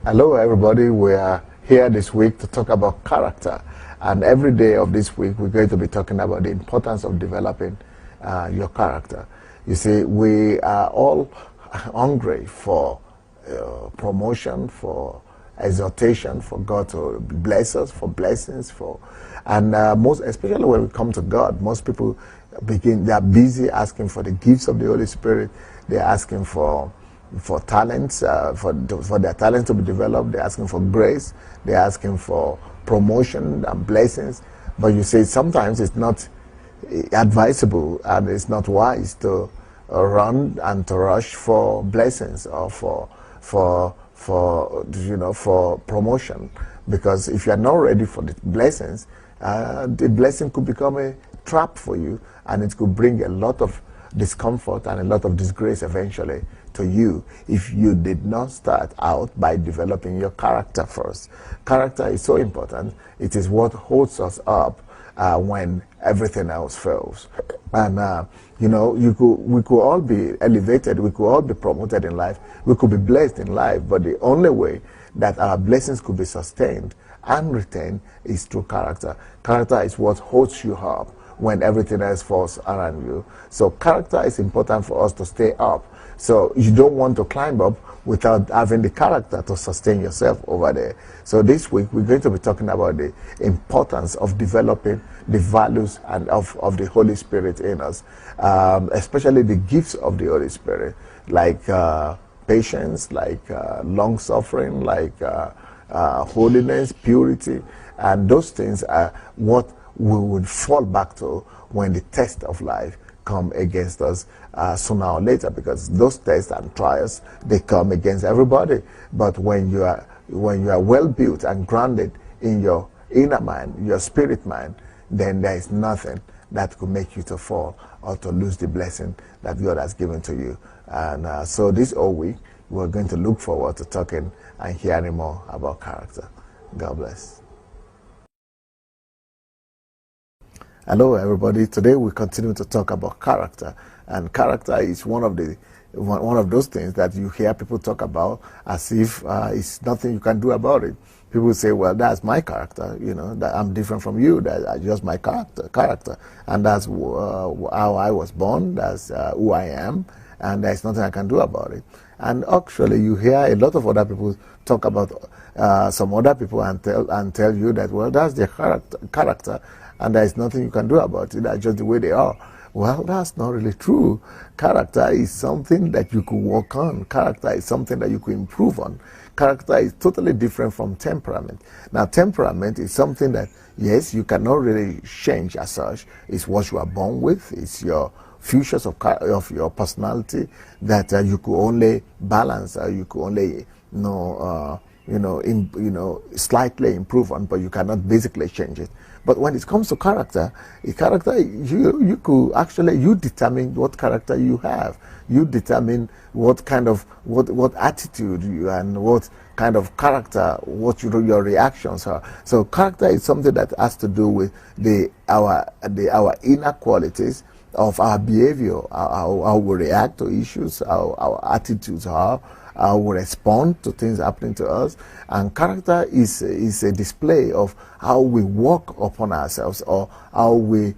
Hello, everybody. We are here this week to talk about character. And every day of this week, we're going to be talking about the importance of developing your character. You see, we are all hungry for promotion, for exhortation, for God to bless us, for blessings, and most especially when we come to God, most people they are busy asking for the gifts of the Holy Spirit. They're asking for talents, for their talents to be developed. They're asking for grace. They're asking for promotion and blessings. But you see, sometimes it's not advisable and it's not wise to run and to rush for blessings or for promotion, because if you are not ready for the blessings, the blessing could become a trap for you, and it could bring a lot of discomfort and a lot of disgrace eventually to you if you did not start out by developing your character first. Character is so important. It is what holds us up when everything else fails. And we could all be elevated, we could all be promoted in life, we could be blessed in life, but the only way that our blessings could be sustained and retained is through character. Character is what holds you up when everything else falls around you. So character is important for us to stay up. So you don't want to climb up without having the character to sustain yourself over there. So this week we're going to be talking about the importance of developing the values and of the Holy Spirit in us, especially the gifts of the Holy Spirit, like patience, like long suffering, like holiness, purity, and those things are what we would fall back to when the test of life come against us sooner or later, because those tests and trials, they come against everybody. But when you are well built and grounded in your inner mind, your spirit mind, then there is nothing that could make you to fall or to lose the blessing that God has given to you. And so this whole week, we're going to look forward to talking and hearing more about character. God bless. Hello, everybody. Today we continue to talk about character, and character is one of those things that you hear people talk about as if it's nothing you can do about it. People say, "Well, that's my character. That I'm different from you. That's just my character, and that's how I was born. That's who I am, and there's nothing I can do about it." And actually, you hear a lot of other people talk about some other people and tell you that, well, that's their character. And there is nothing you can do about it. That's just the way they are. Well, that's not really true. Character is something that you could work on. Character is something that you could improve on. Character is totally different from temperament. Now, temperament is something that, yes, you cannot really change as such. It's what you are born with. It's your features of your personality that you could only balance, you could only slightly improve on, but you cannot basically change it. But when it comes to character, you could actually, you determine what character you have. You determine what kind of, what attitude you and what kind of character, what your reactions are. So character is something that has to do with our inner qualities of our behavior, how we react to issues, how our attitudes are, how we respond to things happening to us. And character is a display of how we work upon ourselves, or how we've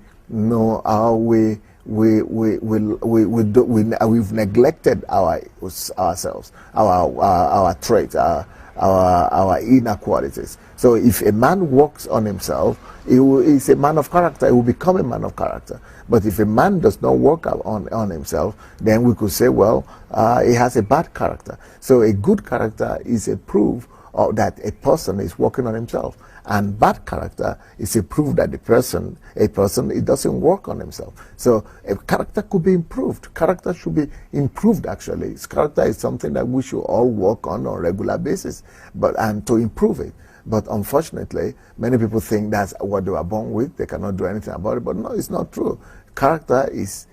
neglected ourselves, our traits, our inner qualities. So if a man works on himself, he's a man of character. He will become a man of character. But if a man does not work on himself, then we could say, well, he has a bad character. So a good character is a proof that a person is working on himself. And bad character is a proof that a person, it doesn't work on himself. So a character could be improved. Character should be improved, actually. Character is something that we should all work on a regular basis, and to improve it. But unfortunately, many people think that's what they were born with. They cannot do anything about it. But no, it's not true. Character is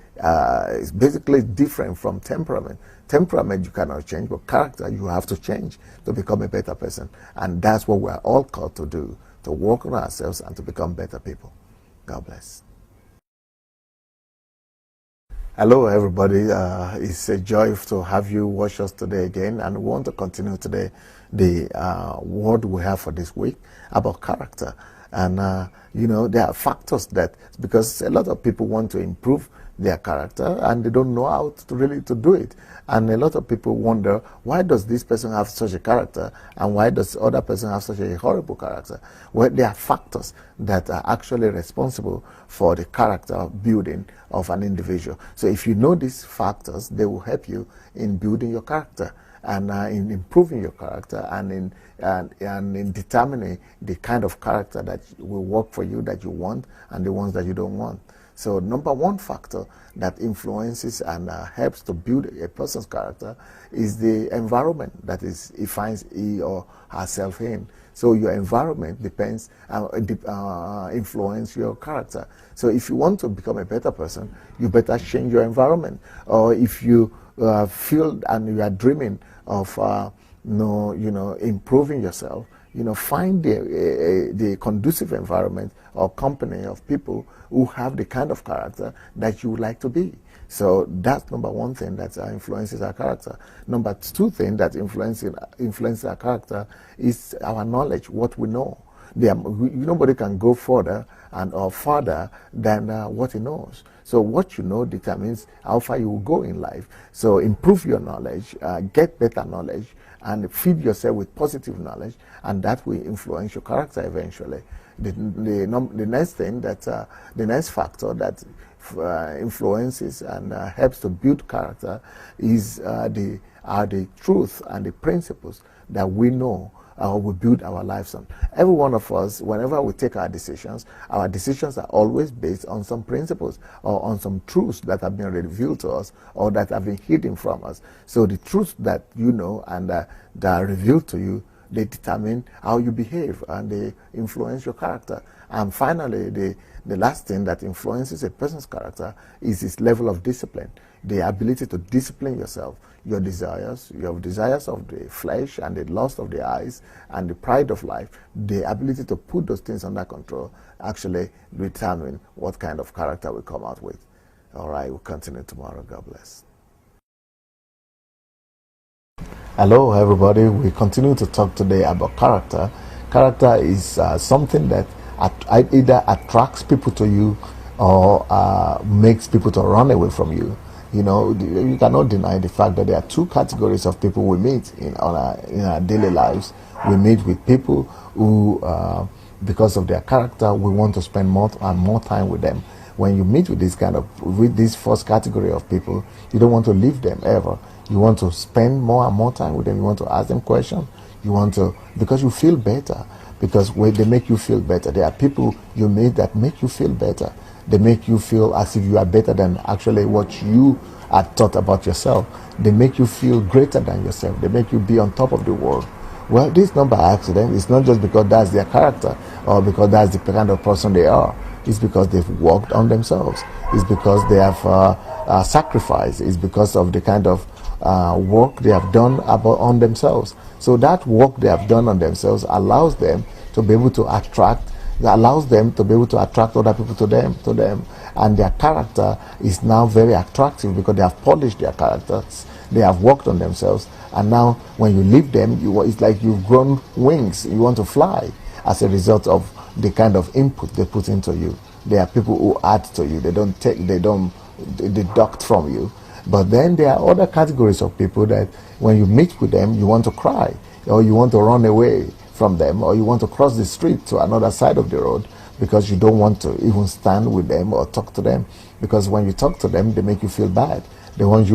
basically different from temperament. Temperament you cannot change, but character you have to change to become a better person. And that's what we're all called to do, to work on ourselves and to become better people. God bless. Hello, everybody. It's a joy to have you watch us today again, and we want to continue today the word we have for this week about character. And there are factors that, because a lot of people want to improve their character and they don't know how to really to do it. And a lot of people wonder, why does this person have such a character and why does the other person have such a horrible character? Well, there are factors that are actually responsible for the character building of an individual. So if you know these factors, they will help you in building your character and in improving your character and in determining the kind of character that will work for you, that you want, and the ones that you don't want. So number one factor that influences and helps to build a person's character is the environment that he finds he or herself in. So your environment depends, influence your character. So if you want to become a better person, you better change your environment. Or if you feel and you are dreaming of improving yourself, find the conducive environment or company of people who have the kind of character that you would like to be. So that's number one thing that influences our character. Number two thing that influences our character is our knowledge, what we know. Nobody can go further or farther than what he knows. So what you know determines how far you will go in life. So improve your knowledge, get better knowledge, and feed yourself with positive knowledge, and that will influence your character eventually. The next thing the next factor that influences and helps to build character is the truth and the principles that we know we build our lives on. Every one of us, whenever we take our decisions are always based on some principles or on some truths that have been revealed to us or that have been hidden from us. So the truths that you know and that are revealed to you, they determine how you behave and they influence your character. And finally, the last thing that influences a person's character is his level of discipline, the ability to discipline yourself, your desires of the flesh and the lust of the eyes and the pride of life. The ability to put those things under control actually determine what kind of character we come out with. All right, we'll continue tomorrow. God bless. Hello, everybody. We continue to talk today about character. Character is something that either attracts people to you or makes people to run away from you. You cannot deny the fact that there are two categories of people we meet in our daily lives. We meet with people who, because of their character, we want to spend more time with them. When you meet with this first category of people, you don't want to leave them ever. You want to spend more and more time with them. You want to ask them questions. Because you feel better. Because they make you feel better. There are people you meet that make you feel better. They make you feel as if you are better than actually what you had thought about yourself. They make you feel greater than yourself. They make you be on top of the world. Well, this is not by accident. It's not just because that's their character or because that's the kind of person they are. It's because they've worked on themselves. It's because they have sacrificed. It's because of the kind of work they have done on themselves. So that work they have done on themselves allows them to be able to attract other people to them, and their character is now very attractive because they have polished their characters, they have worked on themselves, and now when you leave them, it's like you've grown wings. You want to fly as a result of the kind of input they put into you. There are people who add to you. They don't deduct from you. But then there are other categories of people that when you meet with them, you want to cry, or you want to run away from them, or you want to cross the street to another side of the road because you don't want to even stand with them or talk to them. Because when you talk to them, they make you feel bad. They make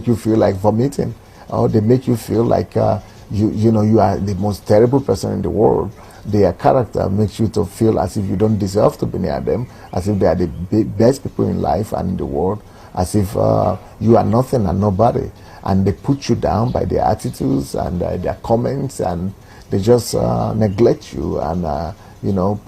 you feel like vomiting, or they make you feel like you are the most terrible person in the world. Their character makes you to feel as if you don't deserve to be near them, as if they are the best people in life and in the world, as if you are nothing and nobody. And they put you down by their attitudes and their comments, and they just neglect you and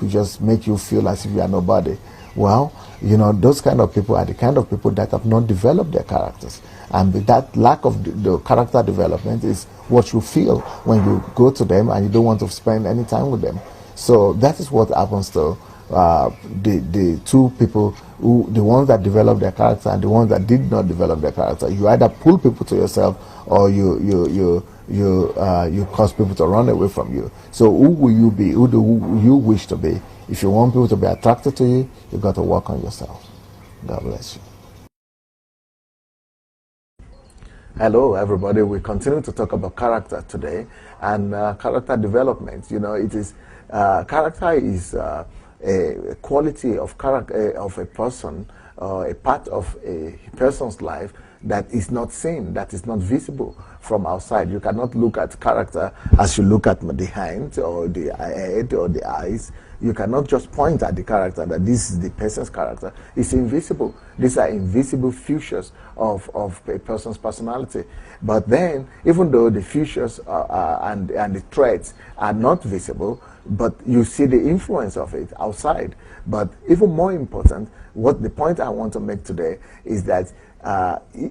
just make you feel as if you are nobody. Well, those kind of people are the kind of people that have not developed their characters, and that lack of the character development is what you feel when you go to them and you don't want to spend any time with them. So that is what happens to the two people who, the ones that develop their character and the ones that did not develop their character. You either pull people to yourself, or you cause people to run away from you. So who will you be? Who do you wish to be? If you want people to be attracted to you, you've got to work on yourself. God bless you. Hello, everybody. We continue to talk about character today, and character development. You know, it is character is a quality of character of a person, a part of a person's life that is not seen, that is not visible from outside. You cannot look at character as you look at the hand or the head or the eyes. You cannot just point at the character that this is the person's character. It's invisible. These are invisible features of a person's personality. But then, even though the features and the traits are not visible, but you see the influence of it outside. But even more important, what the point I want to make today is that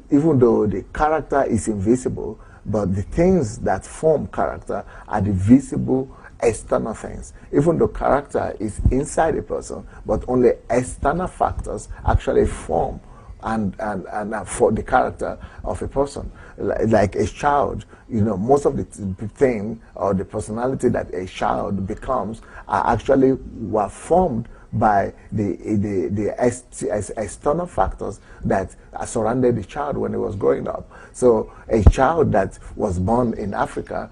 even though the character is invisible, but the things that form character are the visible external things. Even though character is inside a person, but only external factors actually form and for the character of a person. Like a child, you know, most of the thing or the personality that a child becomes are actually were formed by the external factors that surrounded the child when he was growing up. So a child that was born in Africa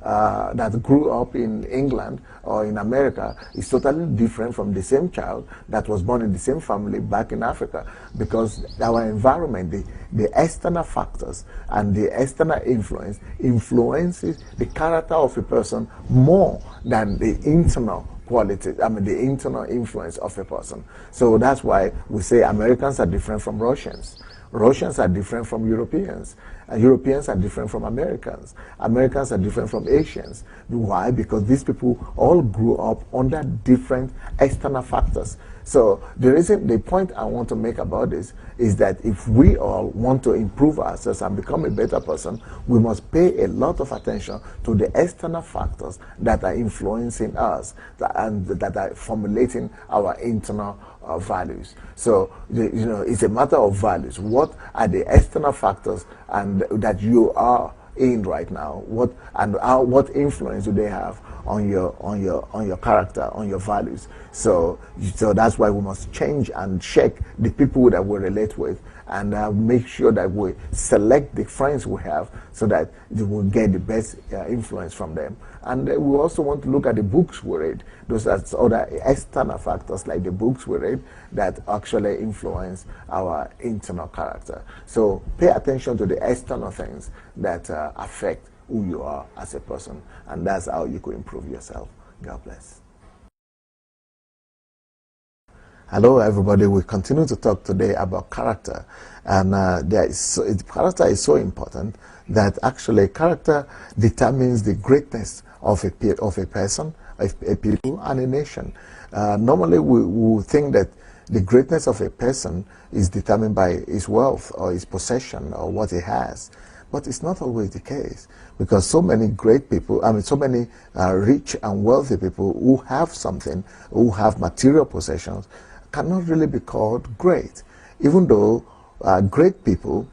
that grew up in England or in America is totally different from the same child that was born in the same family back in Africa, because our environment, the external factors and the external influences the character of a person more than the internal quality, the internal influence of a person. So that's why we say Americans are different from Russians. Russians are different from Europeans. Europeans are different from Americans. Americans are different from Asians. Why? Because these people all grew up under different external factors. So the point I want to make about this is that if we all want to improve ourselves and become a better person, we must pay a lot of attention to the external factors that are influencing us and that are formulating our internal values. So it's a matter of values. What are the external factors and that you are in right now? What influence do they have on your character, on your values? So that's why we must change and check the people that we relate with, and make sure that we select the friends we have so that we will get the best influence from them. And we also want to look at the books we read. Those are other external factors like the books we read that actually influence our internal character. So pay attention to the external things that affect who you are as a person, and that's how you could improve yourself. God bless. Hello, everybody. We continue to talk today about character, and character is so important that actually character determines the greatness of a person, a people, and a nation. Normally, we think that the greatness of a person is determined by his wealth or his possession or what he has. But it's not always the case, because so many great people, so many rich and wealthy people who have something, who have material possessions, cannot really be called great, even though great people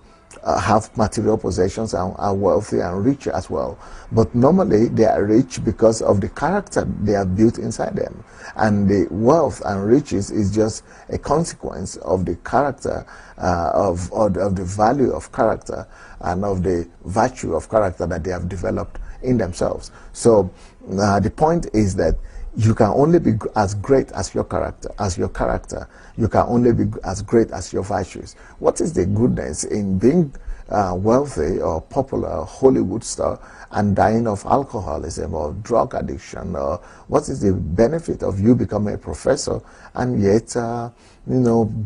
have material possessions and are wealthy and rich as well. But normally they are rich because of the character they have built inside them. And the wealth and riches is just a consequence of the character, of the value of character and of the virtue of character that they have developed in themselves. So the point is that you can only be as great as your character. You can only be as great as your virtues. What is the goodness in being wealthy or popular Hollywood star and dying of alcoholism or drug addiction? Or what is the benefit of you becoming a professor and yet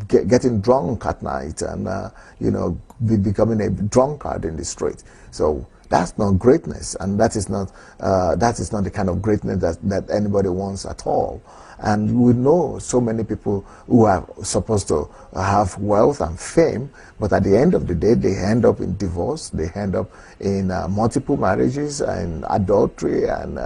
getting drunk at night and becoming a drunkard in the street? So that's not greatness, and that is not the kind of greatness that anybody wants at all. And we know so many people who are supposed to have wealth and fame, but at the end of the day, they end up in divorce, they end up in multiple marriages, and adultery, and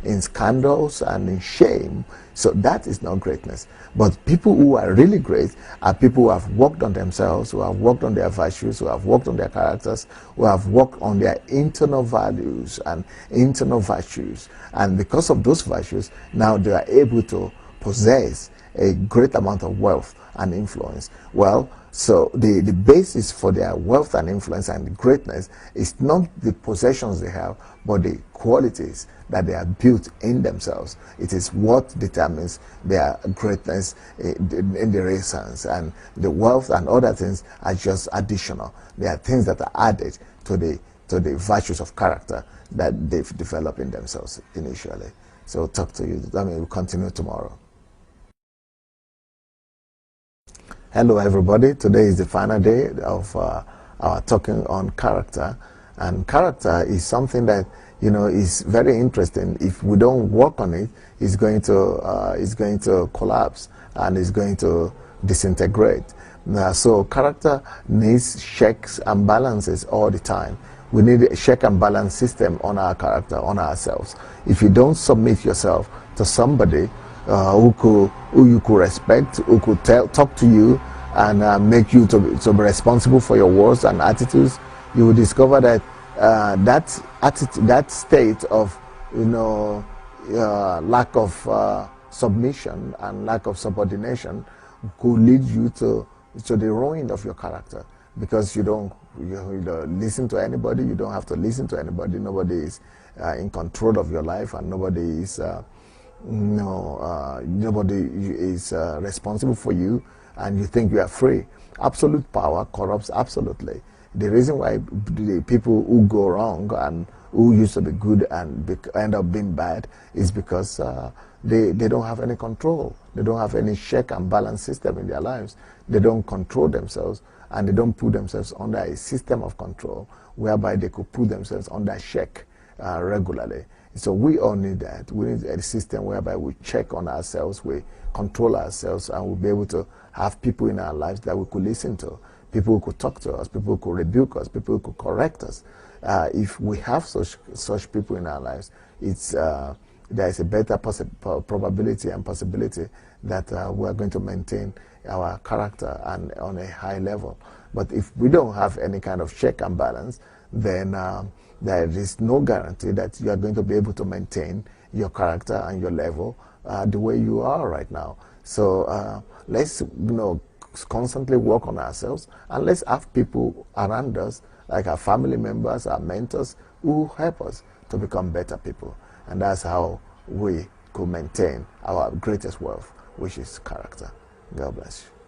in scandals, and in shame. So that is not greatness. But people who are really great are people who have worked on themselves, who have worked on their virtues, who have worked on their characters, who have worked on their internal values and internal virtues. And because of those virtues, now they are able to possess a great amount of wealth and influence. Well, so the basis for their wealth and influence and greatness is not the possessions they have, but the qualities that they have built in themselves. It is what determines their greatness in the real sense. And the wealth and other things are just additional. They are things that are added to the virtues of character that they've developed in themselves initially. So talk to you. We'll continue tomorrow. Hello everybody, today is the final day of our talking on character, and character is something that is very interesting. If we don't work on it, it's going to collapse and it's going to disintegrate. So character needs checks and balances all the time. We need a check and balance system on our character, on ourselves. If you don't submit yourself to somebody who you could respect, who could talk to you and make you to be responsible for your words and attitudes, you will discover that that state of lack of submission and lack of subordination could lead you to the ruin of your character, because you don't listen to anybody. You don't have to listen to anybody. Nobody is in control of your life, and nobody is responsible for you, and you think you are free. Absolute power corrupts absolutely. The reason why the people who go wrong and who used to be good and end up being bad is because they don't have any control. They don't have any check and balance system in their lives. They don't control themselves, and they don't put themselves under a system of control whereby they could put themselves under check regularly. So we all need that. We need a system whereby we check on ourselves, we control ourselves, and we'll be able to have people in our lives that we could listen to, people who could talk to us, people who could rebuke us, people who could correct us. If we have such people in our lives, there is a better probability and possibility that we are going to maintain our character and on a high level. But if we don't have any kind of check and balance, then there is no guarantee that you are going to be able to maintain your character and your level the way you are right now. So let's constantly work on ourselves, and let's have people around us, like our family members, our mentors, who help us to become better people. And that's how we could maintain our greatest wealth, which is character. God bless you.